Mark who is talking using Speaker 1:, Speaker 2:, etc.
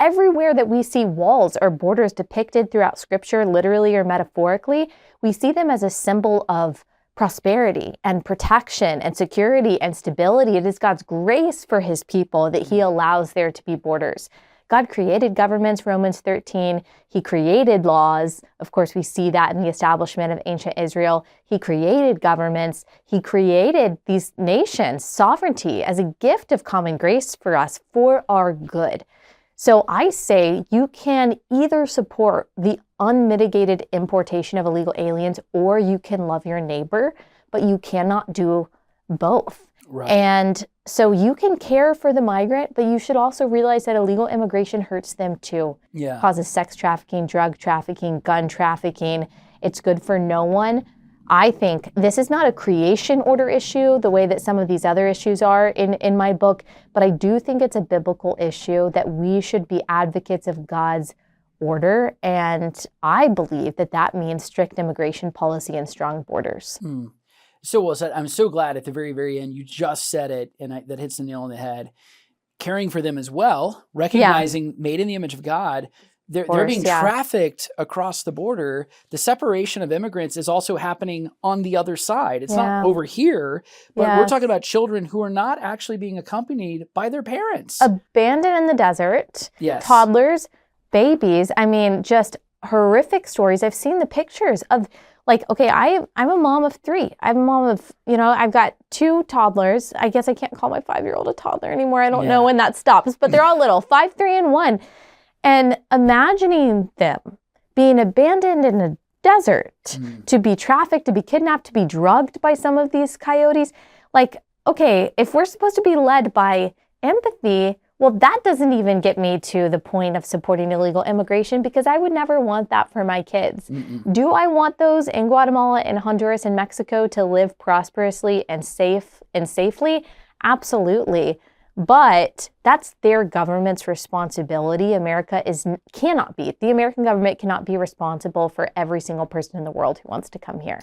Speaker 1: everywhere that we see walls or borders depicted throughout Scripture, literally or metaphorically, we see them as a symbol of prosperity and protection and security and stability. It is God's grace for his people that he allows there to be borders. God created governments, Romans 13. He created laws. Of course, we see that in the establishment of ancient Israel. He created governments. He created these nations, sovereignty, as a gift of common grace for us, for our good. So I say you can either support the unmitigated importation of illegal aliens, or you can love your neighbor, but you cannot do both.
Speaker 2: Right.
Speaker 1: And so you can care for the migrant, but you should also realize that illegal immigration hurts them too.
Speaker 2: Yeah.
Speaker 1: Causes sex trafficking, drug trafficking, gun trafficking. It's good for no one. I think this is not a creation order issue the way that some of these other issues are in my book, but I do think it's a biblical issue that we should be advocates of God's order. And I believe that that means strict immigration policy and strong borders.
Speaker 2: So well said. I'm so glad at the very, very end you just said it, and that hits the nail on the head. Caring for them as well, recognizing made in the image of God, they're being trafficked across the border. The separation of immigrants is also happening on the other side. It's not over here, but we're talking about children who are not actually being accompanied by their parents.
Speaker 1: Abandoned in the desert,
Speaker 2: yes.
Speaker 1: Toddlers, babies. I mean, just horrific stories. I've seen the pictures of, like, okay, I'm a mom of 3. I'm a mom of, I've got 2 toddlers. I guess I can't call my 5-year-old a toddler anymore. I don't know when that stops, but they're all little, 5, 3, and 1. And imagining them being abandoned in a desert to be trafficked, to be kidnapped, to be drugged by some of these coyotes. Like, okay, if we're supposed to be led by empathy, well, that doesn't even get me to the point of supporting illegal immigration, because I would never want that for my kids. Do I want those in Guatemala and Honduras and Mexico to live prosperously and safely? Absolutely. But that's their government's responsibility. The American government cannot be responsible for every single person in the world who wants to come here.